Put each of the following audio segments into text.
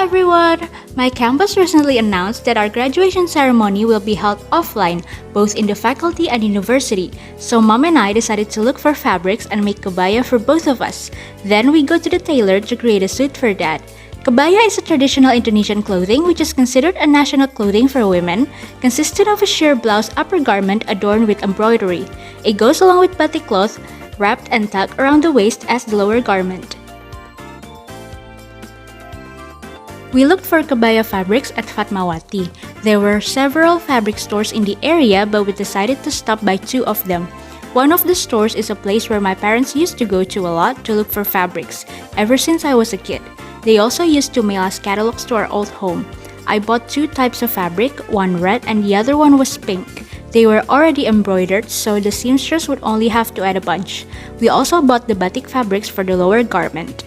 everyone! My campus recently announced that our graduation ceremony will be held offline, both in the faculty and university. So Mom and I decided to look for fabrics and make kebaya for both of us. Then we go to the tailor to create a suit for Dad. Kebaya is a traditional Indonesian clothing which is considered a national clothing for women, consisting of a sheer blouse upper garment adorned with embroidery. It goes along with batik cloth, wrapped and tucked around the waist as the lower garment. We looked for kebaya fabrics at Fatmawati. There were several fabric stores in the area, but we decided to stop by two of them. One of the stores is a place where my parents used to go to a lot to look for fabrics, ever since I was a kid. They also used to mail us catalogs to our old home. I bought two types of fabric, one red and the other one was pink. They were already embroidered, so the seamstress would only have to add a bunch. We also bought the batik fabrics for the lower garment.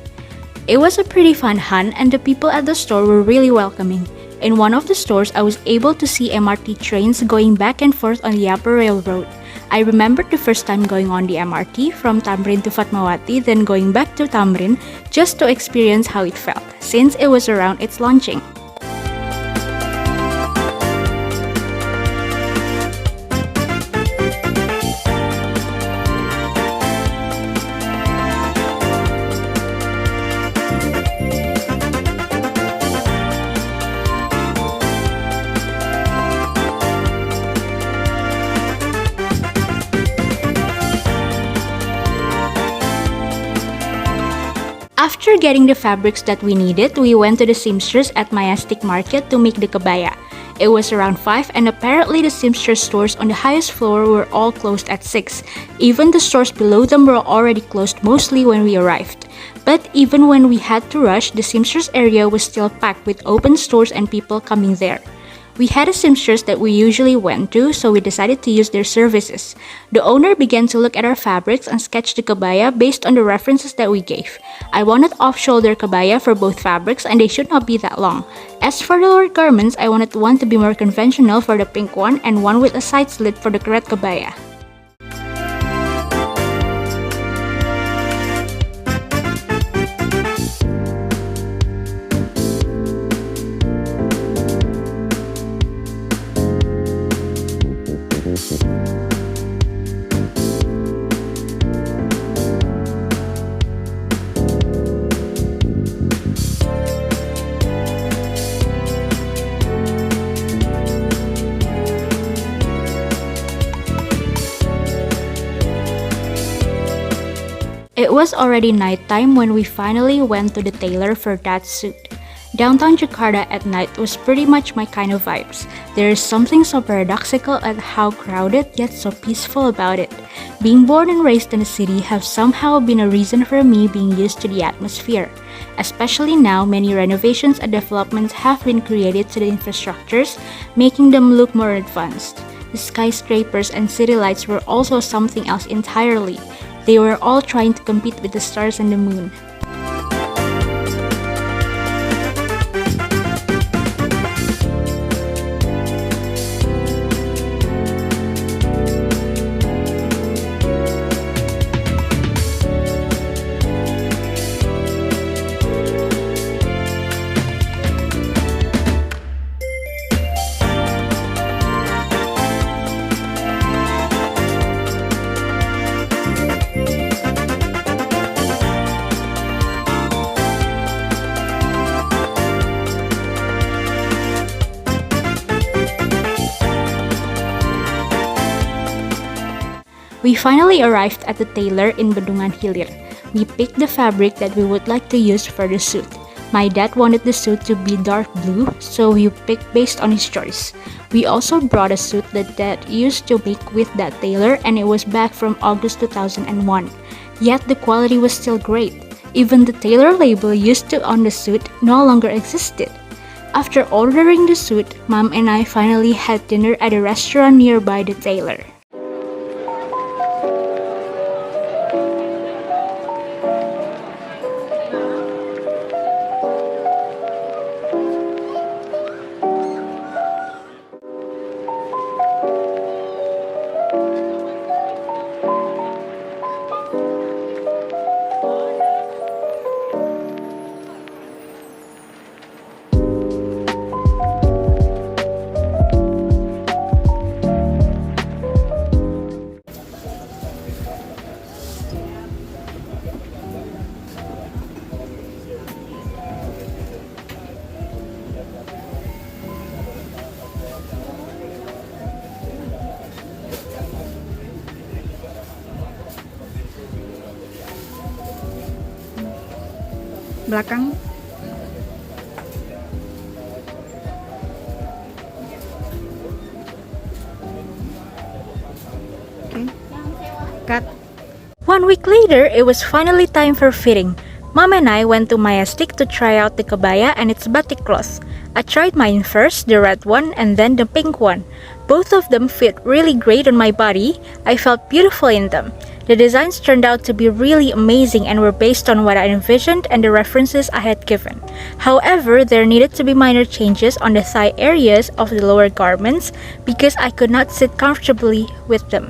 It was a pretty fun hunt and the people at the store were really welcoming. In one of the stores, I was able to see MRT trains going back and forth on the upper railroad. I remembered the first time going on the MRT from Tamrin to Fatmawati, then going back to Tamrin just to experience how it felt, since it was around its launching. After getting the fabrics that we needed, we went to the seamstress at Mayestik market to make the kebaya. It was around 5 and apparently the seamstress stores on the highest floor were all closed at 6. Even the stores below them were already closed mostly when we arrived. But even when we had to rush, the seamstress area was still packed with open stores and people coming there. We had a seamstress that we usually went to, so we decided to use their services. The owner began to look at our fabrics and sketch the kebaya based on the references that we gave. I wanted off-shoulder kebaya for both fabrics and they should not be that long. As for the lower garments, I wanted one to be more conventional for the pink one and one with a side slit for the grad kebaya. It was already nighttime when we finally went to the tailor for that suit. Downtown Jakarta at night was pretty much my kind of vibes. There is something so paradoxical at how crowded yet so peaceful about it. Being born and raised in a city have somehow been a reason for me being used to the atmosphere. Especially now, many renovations and developments have been created to the infrastructures, making them look more advanced. The skyscrapers and city lights were also something else entirely. They were all trying to compete with the stars and the moon. We finally arrived at the tailor in Bendungan Hilir. We picked the fabric that we would like to use for the suit. My dad wanted the suit to be dark blue, so we picked based on his choice. We also brought a suit that Dad used to make with that tailor and it was back from August 2001. Yet the quality was still great. Even the tailor label used to on the suit no longer existed. After ordering the suit, Mom and I finally had dinner at a restaurant nearby the tailor. belakang. Oke. Cut. 1 week later, it was finally time for fitting. Mom and I went to Mayestik to try out the kebaya and its batik cloth. I tried mine first, the red one, and then the pink one. Both of them fit really great on my body. I felt beautiful in them. The designs turned out to be really amazing and were based on what I envisioned and the references I had given. However, there needed to be minor changes on the thigh areas of the lower garments because I could not sit comfortably with them.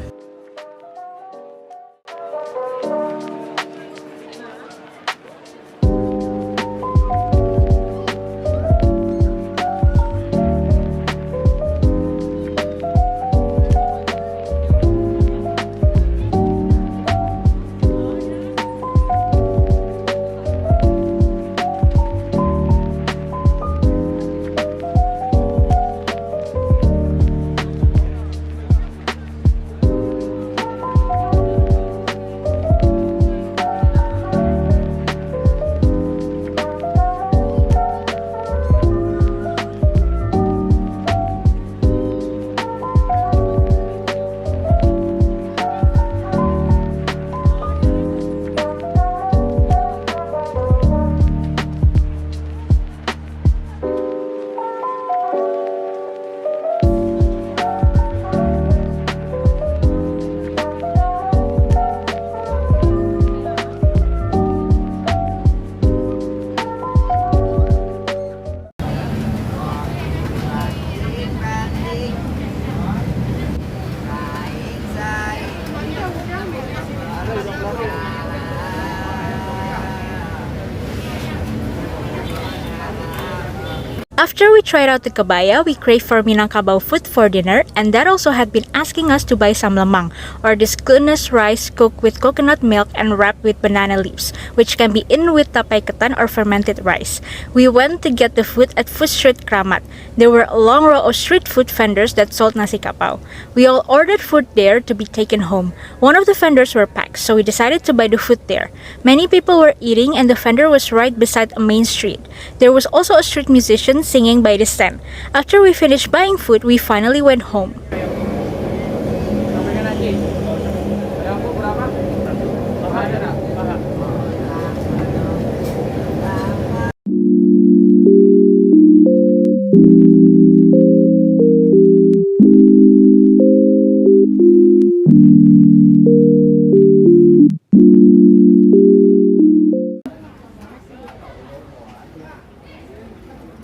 After we tried out the kebaya, we craved for Minangkabau food for dinner, and Dad also had been asking us to buy some lemang, or this glutinous rice cooked with coconut milk and wrapped with banana leaves, which can be eaten with tapay ketan or fermented rice. We went to get the food at Food Street Kramat. There were a long row of street food vendors that sold nasi kapau. We all ordered food there to be taken home. One of the vendors were packed, so we decided to buy the food there. Many people were eating, and the vendor was right beside a main street. There was also a street musician singing by the stand. After we finished buying food, we finally went home.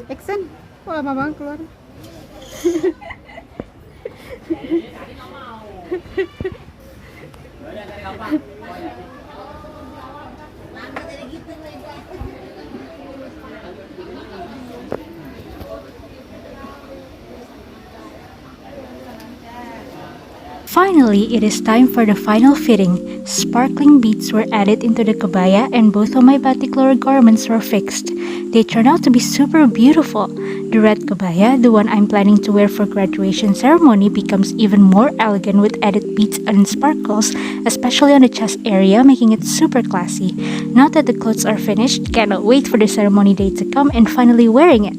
Action. Kok lama banget keluar? Finally, it is time for the final fitting. Sparkling beads were added into the kebaya and both of my batik lower garments were fixed. They turned out to be super beautiful. The red kebaya, the one I'm planning to wear for graduation ceremony, becomes even more elegant with added beads and sparkles, especially on the chest area, making it super classy. Now that the clothes are finished, cannot wait for the ceremony day to come and finally wearing it.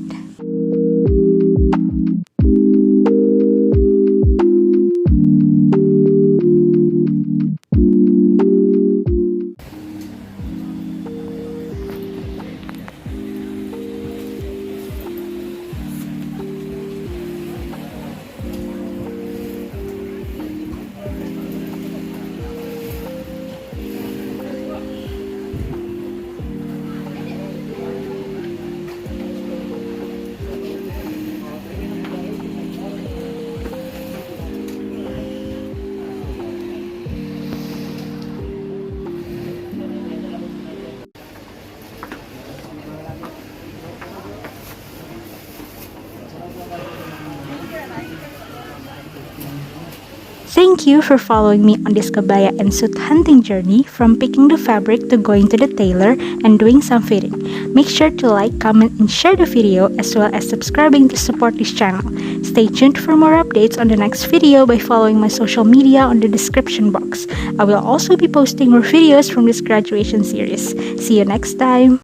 Thank you for following me on this kebaya and suit hunting journey from picking the fabric to going to the tailor and doing some fitting. Make sure to like, comment, and share the video as well as subscribing to support this channel. Stay tuned for more updates on the next video by following my social media on the description box. I will also be posting more videos from this graduation series. See you next time!